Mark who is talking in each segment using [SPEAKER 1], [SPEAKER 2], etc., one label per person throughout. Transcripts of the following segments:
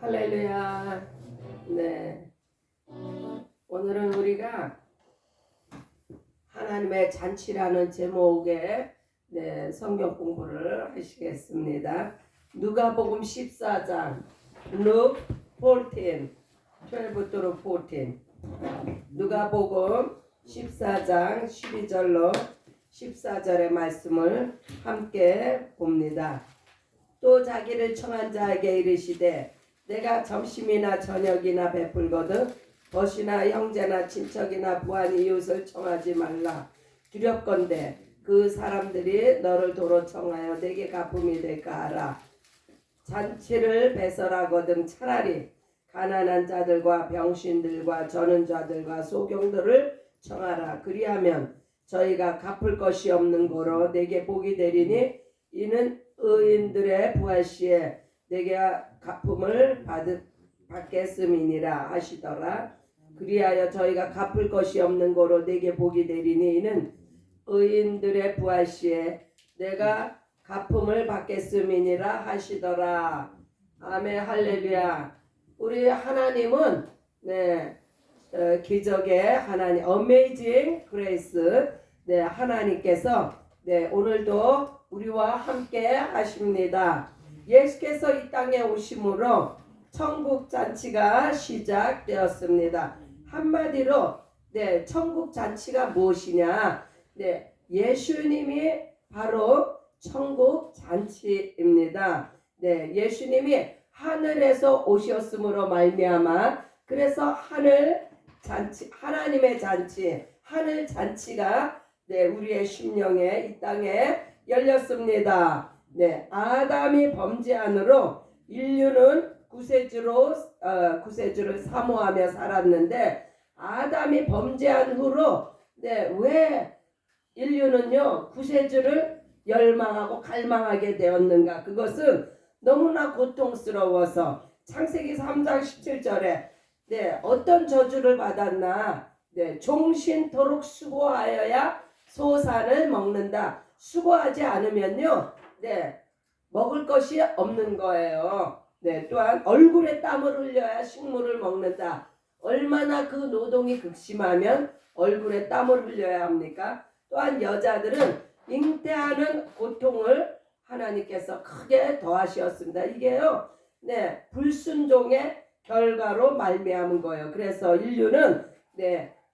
[SPEAKER 1] 할렐루야. 네. 오늘은 우리가 하나님의 잔치라는 제목의 성경 공부를 하시겠습니다. 누가복음 14장 Luke 14 12 14 누가복음 14장 12절로 14절의 말씀을 함께 봅니다. 또 자기를 청한 자에게 이르시되 내가 점심이나 저녁이나 베풀거든 벗이나 형제나 친척이나 부한 이웃을 청하지 말라. 두렵건대 그 사람들이 너를 도로 청하여 내게 갚음이 될까 하라. 잔치를 배설하거든 차라리 가난한 자들과 병신들과 저는 자들과 소경들을 청하라. 그리하면 저희가 갚을 것이 없는 고로 내게 복이 되리니 이는 의인들의 부활시에 내게 갚음을 받겠음이니라 하시더라. 그리하여 저희가 갚을 것이 없는 고로 내게 복이 되리니 이는 의인들의 부활시에 내가 갚음을 받겠음이니라 하시더라. 아멘. 할렐루야. 우리 하나님은 기적의 하나님, 어메이징 그레이스 하나님께서 오늘도 우리와 함께 하십니다. 예수께서 이 땅에 오심으로 천국 잔치가 시작되었습니다. 한마디로 천국 잔치가 무엇이냐? 예수님이 바로 천국 잔치입니다. 예수님이 하늘에서 오셨으므로 말미암아 그래서 하늘 잔치, 하나님의 잔치, 하늘 잔치가 우리의 심령에 이 땅에 열렸습니다. 아담이 범죄한으로 인류는 구세주를 사모하며 살았는데 아담이 범죄한 후로 왜 인류는요 구세주를 열망하고 갈망하게 되었는가? 그것은 너무나 고통스러워서 창세기 3장 17절에 어떤 저주를 받았나? 종신토록 수고하여야 소산을 먹는다. 수고하지 않으면요 먹을 것이 없는 거예요. 또한 얼굴에 땀을 흘려야 식물을 먹는다. 얼마나 그 노동이 극심하면 얼굴에 땀을 흘려야 합니까? 또한 여자들은 잉태하는 고통을 하나님께서 크게 더하셨습니다. 이게요 불순종의 결과로 말미암은 거예요. 그래서 인류는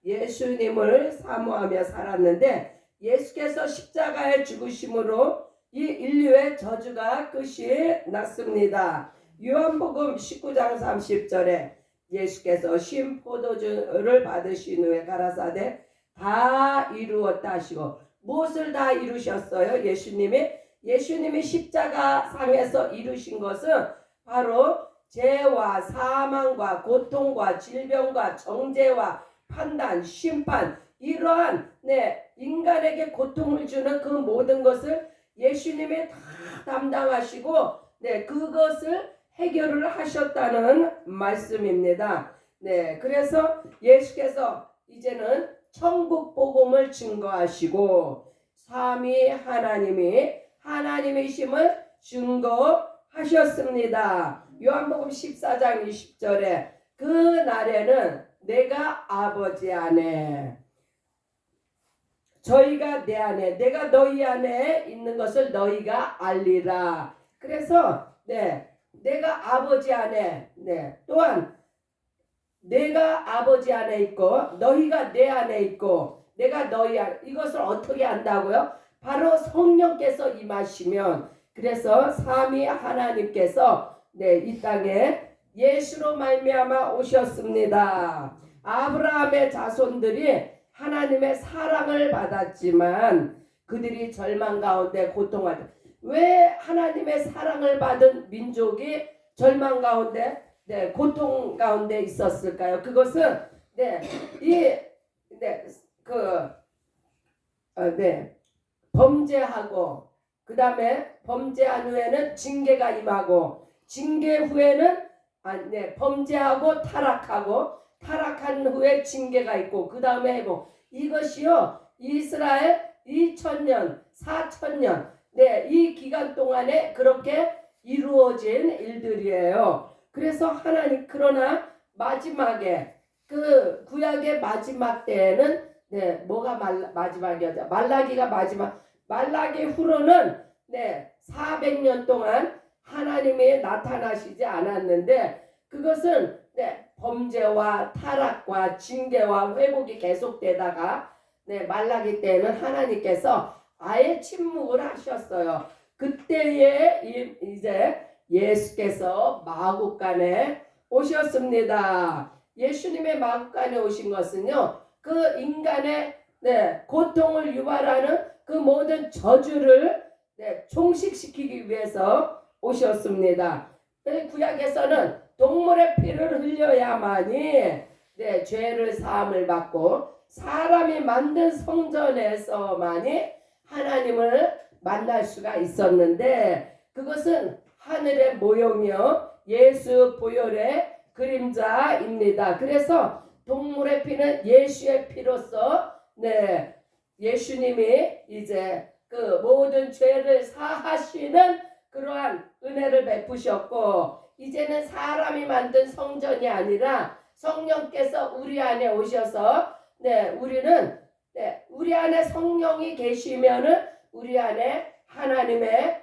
[SPEAKER 1] 예수님을 사모하며 살았는데 예수께서 십자가에 죽으심으로 이 인류의 저주가 끝이 났습니다. 요한복음 19장 30절에 예수께서 신 포도주를 받으신 후에 가라사대 다 이루었다 하시고 무엇을 다 이루셨어요? 예수님이 십자가 상에서 이루신 것은 바로 죄와 사망과 고통과 질병과 정죄와 판단, 심판 이러한 인간에게 고통을 주는 그 모든 것을 예수님이 다 담당하시고 그것을 해결을 하셨다는 말씀입니다. 그래서 예수께서 이제는 천국 복음을 증거하시고 삼위 하나님이심을 증거하셨습니다. 요한복음 14장 20절에 그 날에는 내가 아버지 안에 저희가 내 안에 내가 너희 안에 있는 것을 너희가 알리라. 그래서 내가 아버지 안에 또한 내가 아버지 안에 있고 너희가 내 안에 있고 내가 너희 안에 이것을 어떻게 안다고요? 바로 성령께서 임하시면 그래서 삼위 하나님께서 이 땅에 예수로 말미암아 오셨습니다. 아브라함의 자손들이 하나님의 사랑을 받았지만 그들이 절망 가운데 고통하죠. 왜 하나님의 사랑을 받은 민족이 절망 가운데 고통 가운데 있었을까요? 그것은 범죄하고 그 다음에 범죄한 후에는 징계가 임하고 징계 후에는 범죄하고 타락한 후에 징계가 있고 그 다음에 회복. 이것이요 이스라엘 2000년 4000년 이 기간 동안에 그렇게 이루어진 일들이에요. 그래서 하나님 그러나 마지막에 그 구약의 마지막 때에는 뭐가 마지막이었죠? 말라기가 마지막. 말라기 후로는 400년 동안 하나님이 나타나시지 않았는데 그것은 범죄와 타락과 징계와 회복이 계속되다가 말라기 때는 하나님께서 아예 침묵을 하셨어요. 그때에 이제 예수께서 마국간에 오셨습니다. 예수님의 마국간에 오신 것은요, 그 인간의 고통을 유발하는 그 모든 저주를 종식시키기 위해서 오셨습니다. 구약에서는 동물의 피를 흘려야만이 죄를 사함을 받고 사람이 만든 성전에서만이 하나님을 만날 수가 있었는데 그것은 하늘의 모형이요 예수 보혈의 그림자입니다. 그래서 동물의 피는 예수의 피로서 예수님이 이제 그 모든 죄를 사하시는 그러한 은혜를 베푸셨고 이제는 사람이 만든 성전이 아니라 성령께서 우리 안에 오셔서 우리는 우리 안에 성령이 계시면은 우리 안에 하나님의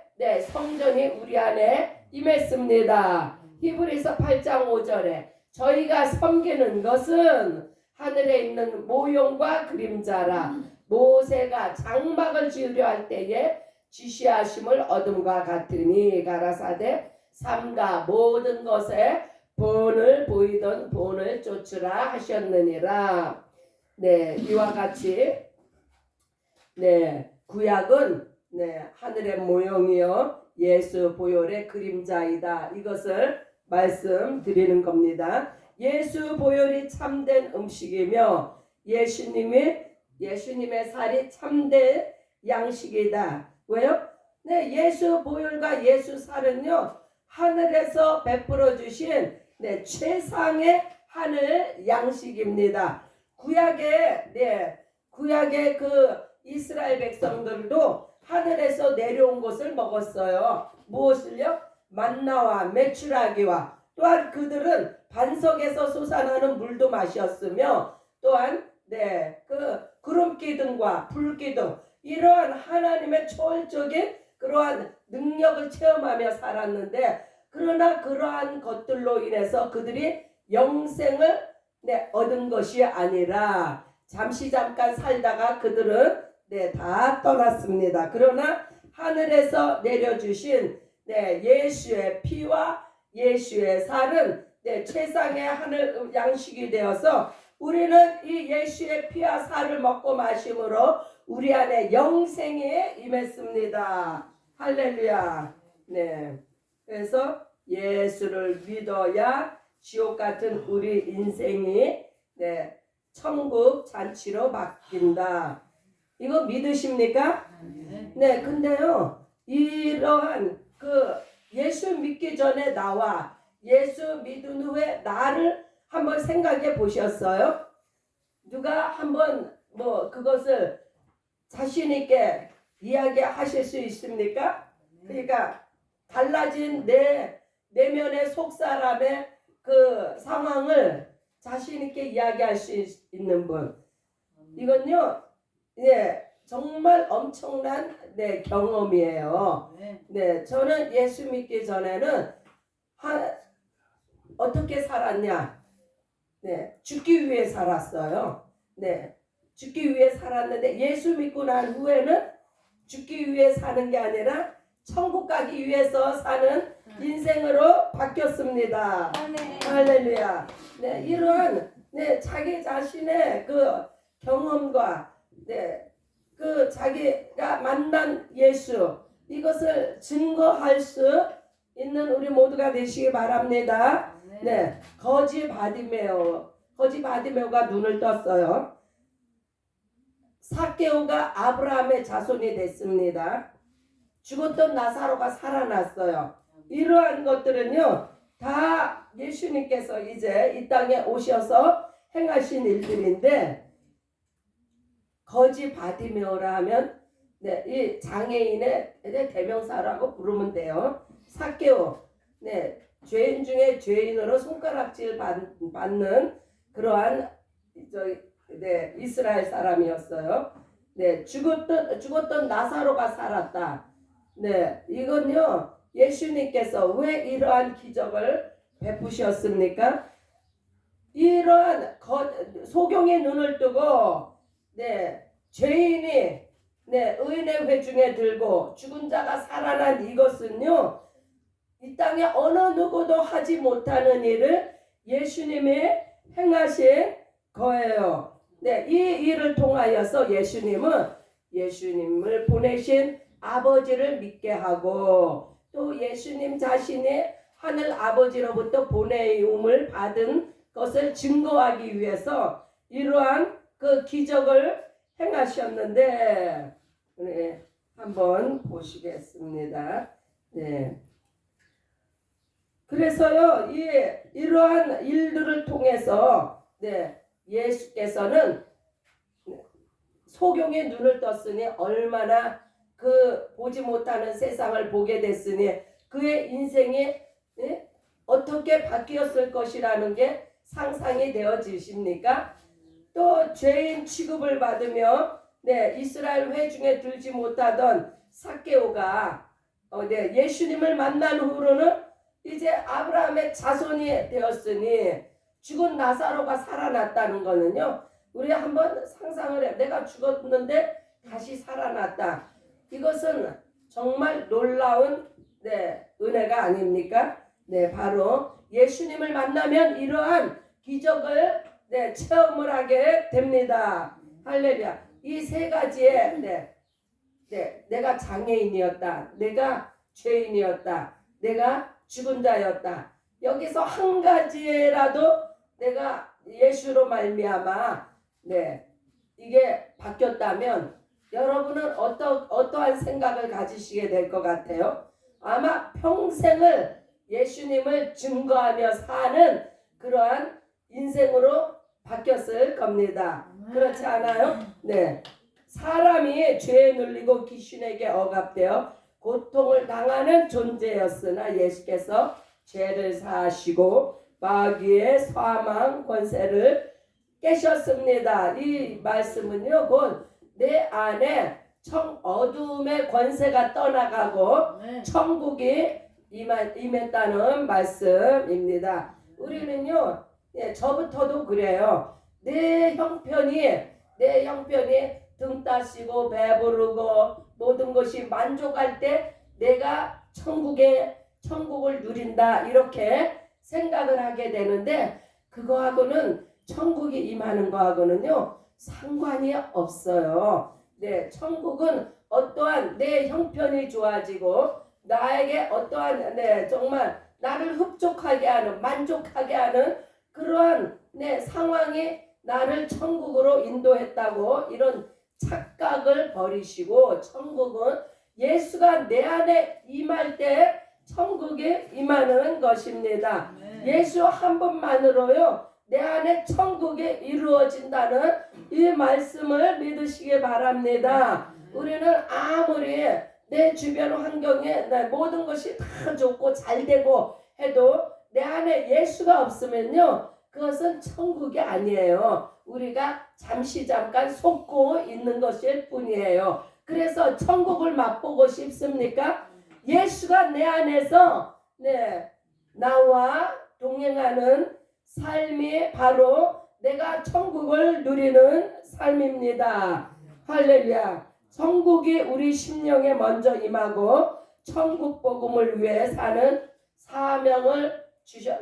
[SPEAKER 1] 성전이 우리 안에 임했습니다. 히브리서 8장 5절에 저희가 섬기는 것은 하늘에 있는 모형과 그림자라 모세가 장막을 지으려 할 때에 지시하심을 얻음과 같으니 가라사대 삼가 모든 것에 본을 보이던 본을 쫓으라 하셨느니라. 이와 같이 구약은 하늘의 모형이요 예수 보혈의 그림자이다. 이것을 말씀드리는 겁니다. 예수 보혈이 참된 음식이며 예수님의 살이 참된 양식이다. 왜요? 예수 보혈과 예수 살은요 하늘에서 베풀어 주신 최상의 하늘 양식입니다. 구약의 그 이스라엘 백성들도 하늘에서 내려온 것을 먹었어요. 무엇을요? 만나와 메추라기와 또한 그들은 반석에서 솟아나는 물도 마셨으며 또한 그 구름기둥과 불기둥 이러한 하나님의 초월적인 그러한 능력을 체험하며 살았는데 그러나 그러한 것들로 인해서 그들이 영생을 얻은 것이 아니라 잠깐 살다가 그들은 다 떠났습니다. 그러나 하늘에서 내려주신 예수의 피와 예수의 살은 최상의 하늘 양식이 되어서 우리는 이 예수의 피와 살을 먹고 마심으로 우리 안에 영생에 임했습니다. 할렐루야. 그래서 예수를 믿어야 지옥 같은 우리 인생이 천국 잔치로 바뀐다. 이거 믿으십니까? 근데요, 이러한 그 예수 믿기 전에 나와 예수 믿은 후에 나를 한번 생각해 보셨어요? 누가 한번 그것을 자신 있게 이야기하실 수 있습니까? 그러니까 달라진 내 내면의 속 사람의 그 상황을 자신 있게 이야기할 수 있는 분. 이건요, 정말 엄청난 경험이에요. 저는 예수 믿기 전에는 어떻게 살았냐? 죽기 위해 살았어요. 죽기 위해 살았는데 예수 믿고 난 후에는 죽기 위해 사는 게 아니라 천국 가기 위해서 사는 인생으로 바뀌었습니다. 할렐루야. 이러한 자기 자신의 그 경험과 그 자기가 만난 예수 이것을 증거할 수 있는 우리 모두가 되시기 바랍니다. 거지 바디메오가 눈을 떴어요. 삭개오가 아브라함의 자손이 됐습니다. 죽었던 나사로가 살아났어요. 이러한 것들은요 다 예수님께서 이제 이 땅에 오셔서 행하신 일들인데 거지 바디메오라 하면 이 장애인의 대명사라고 부르면 돼요. 삭개오 네, 죄인 중에 죄인으로 손가락질 받는 그러한 네, 이스라엘 사람이었어요. 네, 죽었던 나사로가 살았다. 네, 이건요 예수님께서 왜 이러한 기적을 베푸셨습니까? 이러한 소경의 눈을 뜨고 네, 죄인이 네, 의인의 회중에 들고 죽은 자가 살아난 이것은요 이 땅에 어느 누구도 하지 못하는 일을 예수님이 행하신 거예요. 네, 이 일을 통하여서 예수님을 보내신 아버지를 믿게 하고 또 예수님 자신이 하늘 아버지로부터 보내음을 받은 것을 증거하기 위해서 이러한 그 기적을 행하셨는데 네, 한번 보시겠습니다. 네. 그래서요, 이러한 일들을 통해서 네, 예수께서는 소경의 눈을 떴으니 얼마나 그 보지 못하는 세상을 보게 됐으니 그의 인생이 네? 어떻게 바뀌었을 것이라는 게 상상이 되어지십니까? 또 죄인 취급을 받으며 네, 이스라엘 회중에 들지 못하던 삭개오가 네, 예수님을 만난 후로는 이제 아브라함의 자손이 되었으니 죽은 나사로가 살아났다는 거는요. 우리 한번 상상을 해. 내가 죽었는데 다시 살아났다. 이것은 정말 놀라운 네, 은혜가 아닙니까? 네, 바로 예수님을 만나면 이러한 기적을 네, 체험을 하게 됩니다. 할렐루야. 이 세 가지에 내가 장애인이었다. 내가 죄인이었다. 내가 죽은 자였다. 여기서 한 가지라도 내가 예수로 말미암아 이게 바뀌었다면 여러분은 어떠한 생각을 가지시게 될 것 같아요? 아마 평생을 예수님을 증거하며 사는 그러한 인생으로 바뀌었을 겁니다. 그렇지 않아요? 네. 사람이 죄에 눌리고 귀신에게 억압되어 고통을 당하는 존재였으나 예수께서 죄를 사하시고 마귀의 사망 권세를 깨셨습니다. 이 말씀은요, 곧 내 안에 어둠의 권세가 떠나가고 천국이 임했다는 말씀입니다. 우리는요, 저부터도 그래요. 내 형편이 등 따시고 배부르고 모든 것이 만족할 때 내가 천국을 누린다 이렇게 생각을 하게 되는데 그거하고는 천국이 임하는 거하고는요 상관이 없어요. 네, 천국은 어떠한 내 형편이 좋아지고 나에게 어떠한 정말 나를 흡족하게 하는 만족하게 하는 그러한 상황이 나를 천국으로 인도했다고 이런 착각을 버리시고 천국은 예수가 내 안에 임할 때 천국이 임하는 것입니다. 예수 한 분만으로요 내 안에 천국이 이루어진다는 이 말씀을 믿으시기 바랍니다. 우리는 아무리 내 주변 환경에 모든 것이 다 좋고 잘 되고 해도 내 안에 예수가 없으면요 그것은 천국이 아니에요. 우리가 잠깐 속고 있는 것일 뿐이에요. 그래서 천국을 맛보고 싶습니까? 예수가 내 안에서 나와 동행하는 삶이 바로 내가 천국을 누리는 삶입니다. 할렐루야. 천국이 우리 심령에 먼저 임하고 천국 복음을 위해 사는 사명을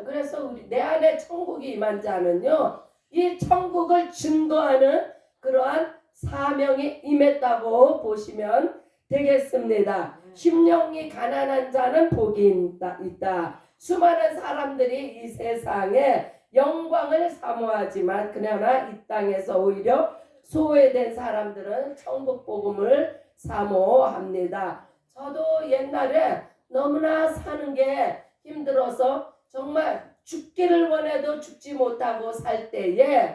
[SPEAKER 1] 그래서 내 안에 천국이 임한 자는요 이 천국을 증거하는 그러한 사명이 임했다고 보시면 되겠습니다. 심령이 가난한 자는 복이 있다. 수많은 사람들이 이 세상에 영광을 사모하지만 그러나 이 땅에서 오히려 소외된 사람들은 천국 복음을 사모합니다. 저도 옛날에 너무나 사는 게 힘들어서 정말 죽기를 원해도 죽지 못하고 살 때에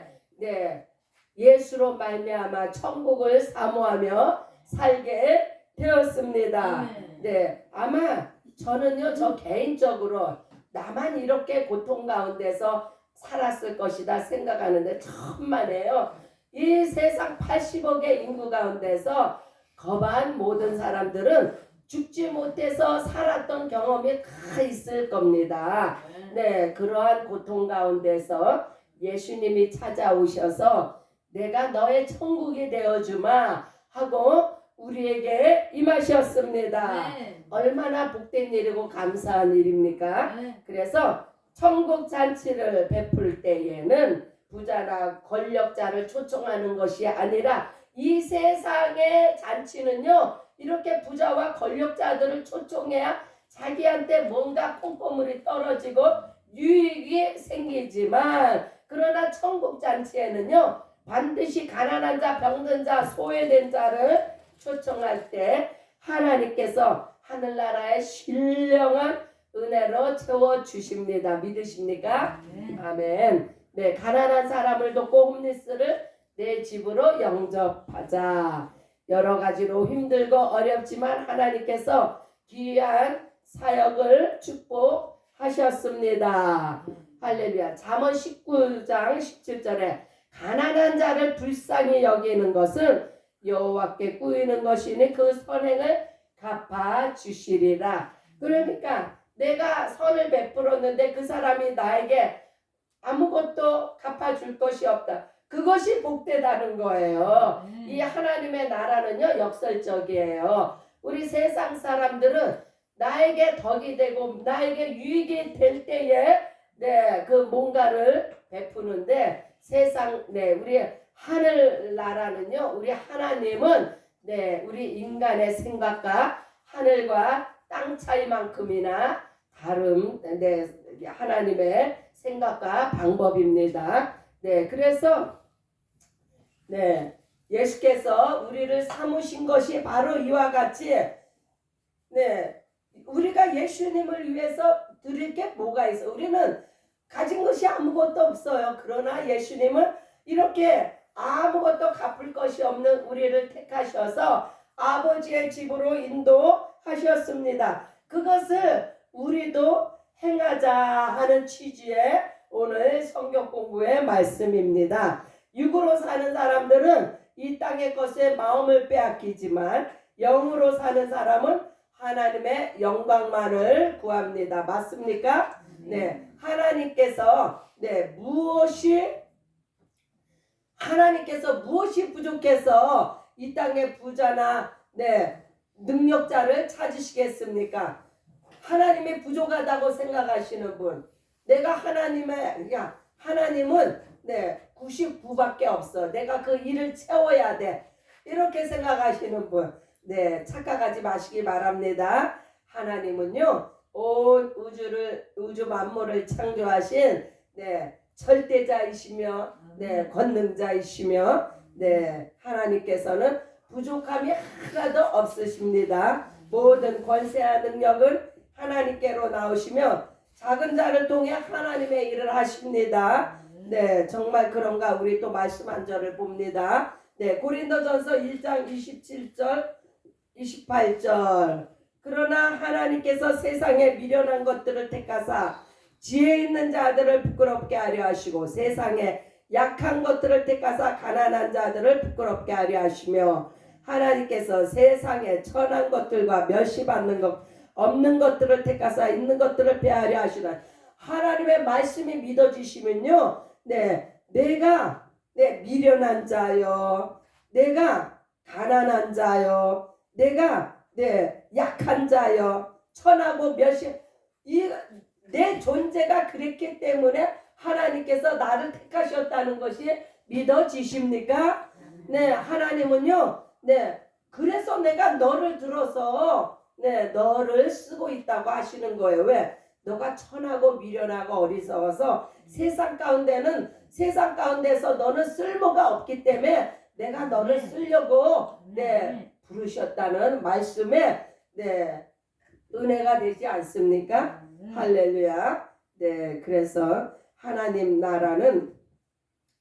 [SPEAKER 1] 예수로 말미암아 천국을 사모하며 살게 되었습니다. 아마 저는요, 저 개인적으로 나만 이렇게 고통 가운데서 살았을 것이다 생각하는데 천만에요. 이 세상 80억의 인구 가운데서 거반 모든 사람들은 죽지 못해서 살았던 경험이 다 있을 겁니다. 네, 그러한 고통 가운데서 예수님이 찾아오셔서 내가 너의 천국이 되어주마 하고 우리에게 임하셨습니다.
[SPEAKER 2] 네.
[SPEAKER 1] 얼마나 복된 일이고 감사한 일입니까?
[SPEAKER 2] 네.
[SPEAKER 1] 그래서 천국 잔치를 베풀 때에는 부자나 권력자를 초청하는 것이 아니라 이 세상의 잔치는요, 이렇게 부자와 권력자들을 초청해야 자기한테 뭔가 콩고물이 떨어지고 유익이 생기지만, 그러나 천국 잔치에는요, 반드시 가난한 자, 병든 자, 소외된 자를 초청할 때 하나님께서 하늘나라의 신령한 은혜로 채워주십니다. 믿으십니까?
[SPEAKER 2] 네.
[SPEAKER 1] 아멘. 네, 가난한 사람을 돕고 홈리스를 내 집으로 영접하자. 여러 가지로 힘들고 어렵지만 하나님께서 귀한 사역을 축복하셨습니다. 할렐루야. 잠언 19장 17절에 가난한 자를 불쌍히 여기는 것은 여호와께 꾸이는 것이니 그 선행을 갚아 주시리라. 그러니까 내가 선을 베풀었는데 그 사람이 나에게 아무것도 갚아줄 것이 없다. 그것이 복되다는 거예요. 이 하나님의 나라는요, 역설적이에요. 우리 세상 사람들은 나에게 덕이 되고 나에게 유익이 될 때에 네, 그 뭔가를 베푸는데 세상, 네, 우리 하늘 나라는요, 우리 하나님은 네, 우리 인간의 생각과 하늘과 땅 차이만큼이나 다른 네, 하나님의 생각과 방법입니다. 네, 그래서 네, 예수께서 우리를 삼으신 것이 바로 이와 같이 네, 우리가 예수님을 위해서 드릴 게 뭐가 있어? 우리는 가진 것이 아무것도 없어요. 그러나 예수님은 이렇게 아무것도 갚을 것이 없는 우리를 택하셔서 아버지의 집으로 인도하셨습니다. 그것을 우리도 행하자 하는 취지의 오늘 성경 공부의 말씀입니다. 육으로 사는 사람들은 이 땅의 것에 마음을 빼앗기지만 영으로 사는 사람은 하나님의 영광만을 구합니다. 맞습니까? 네, 하나님께서 무엇이 부족해서 이 땅의 부자나 능력자를 찾으시겠습니까? 하나님이 부족하다고 생각하시는 분, 하나님은 99밖에 없어. 내가 그 일을 채워야 돼. 이렇게 생각하시는 분, 착각하지 마시기 바랍니다. 하나님은요, 온 우주 만물을 창조하신 절대자이시며 권능자이시며 하나님께서는 부족함이 하나도 없으십니다. 모든 권세와 능력은 하나님께로 나오시며 작은 자를 통해 하나님의 일을 하십니다. 정말 그런가? 우리 또 말씀 한 절을 봅니다. 고린도전서 1장 27절 28절. 그러나 하나님께서 세상에 미련한 것들을 택하사 지혜 있는 자들을 부끄럽게 하려 하시고 세상에 약한 것들을 택하사 가난한 자들을 부끄럽게 하려 하시며 하나님께서 세상에 천한 것들과 멸시받는 것 없는 것들을 택하사 있는 것들을 폐하려 하시나. 하나님의 말씀이 믿어지시면요, 내가 미련한 자요, 내가 가난한 자요, 내가 약한 자요, 천하고 멸시, 내 존재가 그랬기 때문에 하나님께서 나를 택하셨다는 것이 믿어지십니까? 하나님은요, 그래서 내가 너를 들어서 너를 쓰고 있다고 하시는 거예요. 왜? 너가 천하고 미련하고 어리석어서 세상 가운데서 너는 쓸모가 없기 때문에 내가 너를 쓰려고 부르셨다는 말씀에 은혜가 되지 않습니까? 할렐루야. 그래서 하나님 나라는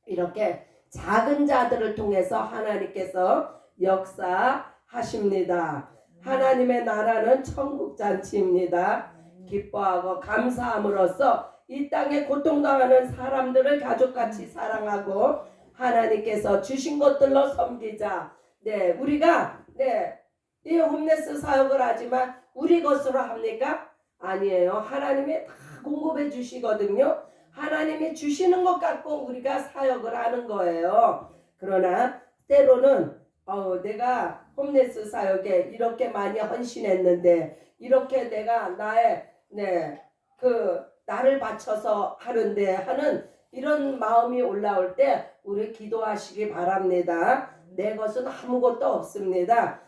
[SPEAKER 1] 이렇게 작은 자들을 통해서 하나님께서 역사하십니다. 하나님의 나라는 천국 잔치입니다. 기뻐하고 감사함으로써 이 땅에 고통당하는 사람들을 가족같이 사랑하고 하나님께서 주신 것들로 섬기자. 네, 우리가 이 홈레스 사역을 하지만 우리 것으로 합니까? 아니에요. 하나님이 다 공급해 주시거든요. 하나님이 주시는 것 갖고 우리가 사역을 하는 거예요. 그러나 때로는 내가 홈레스 사역에 이렇게 많이 헌신했는데 이렇게 내가 나를 바쳐서 하는데 하는 이런 마음이 올라올 때 우리 기도하시기 바랍니다. 내 것은 아무것도 없습니다.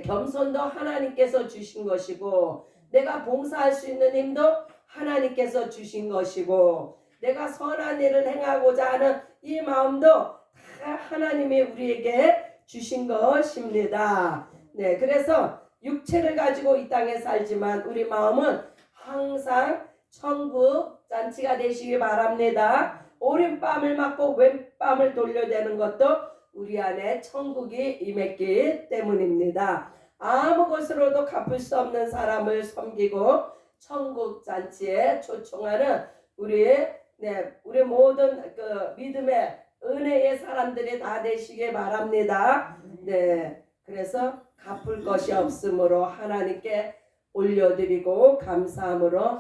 [SPEAKER 1] 겸손도 하나님께서 주신 것이고 내가 봉사할 수 있는 힘도 하나님께서 주신 것이고 내가 선한 일을 행하고자 하는 이 마음도 다 하나님이 우리에게 주신 것입니다. 그래서 육체를 가지고 이 땅에 살지만 우리 마음은 항상 천국 잔치가 되시기 바랍니다. 오른밤을 맞고 왼밤을 돌려대는 것도 우리 안에 천국이 임했기 때문입니다. 아무 것으로도 갚을 수 없는 사람을 섬기고 천국 잔치에 초청하는 우리 모든 믿음의 은혜의 사람들이 다 되시길 바랍니다. 그래서 갚을 것이 없으므로 하나님께 올려드리고 감사함으로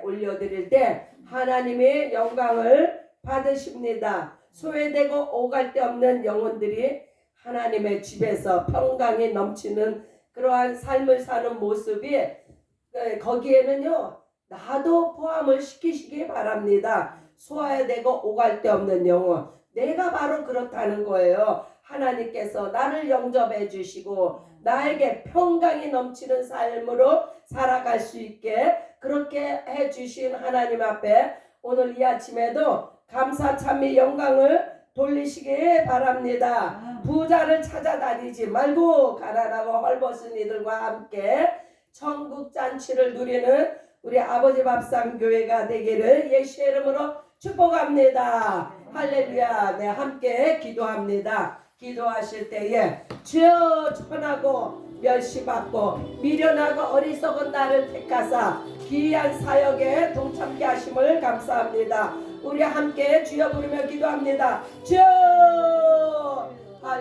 [SPEAKER 1] 올려드릴 때 하나님의 영광을 받으십니다. 소외되고 오갈 데 없는 영혼들이 하나님의 집에서 평강이 넘치는 그러한 삶을 사는 모습이 거기에는요 나도 포함을 시키시기 바랍니다. 소외되고 오갈 데 없는 영혼, 내가 바로 그렇다는 거예요. 하나님께서 나를 영접해 주시고 나에게 평강이 넘치는 삶으로 살아갈 수 있게 그렇게 해 주신 하나님 앞에 오늘 이 아침에도 감사 찬미 영광을 돌리시기 바랍니다. 부자를 찾아다니지 말고 가난하고 헐벗은 이들과 함께 천국 잔치를 누리는 우리 아버지 밥상 교회가 되기를 예수의 이름으로 축복합니다. 할렐루야. 함께 기도합니다. 기도하실 때에 주여 천하고 멸시받고 미련하고 어리석은 나를 택하사 귀한 사역에 동참케 하심을 감사합니다. 우리 함께 주여 부르며 기도합니다. 주여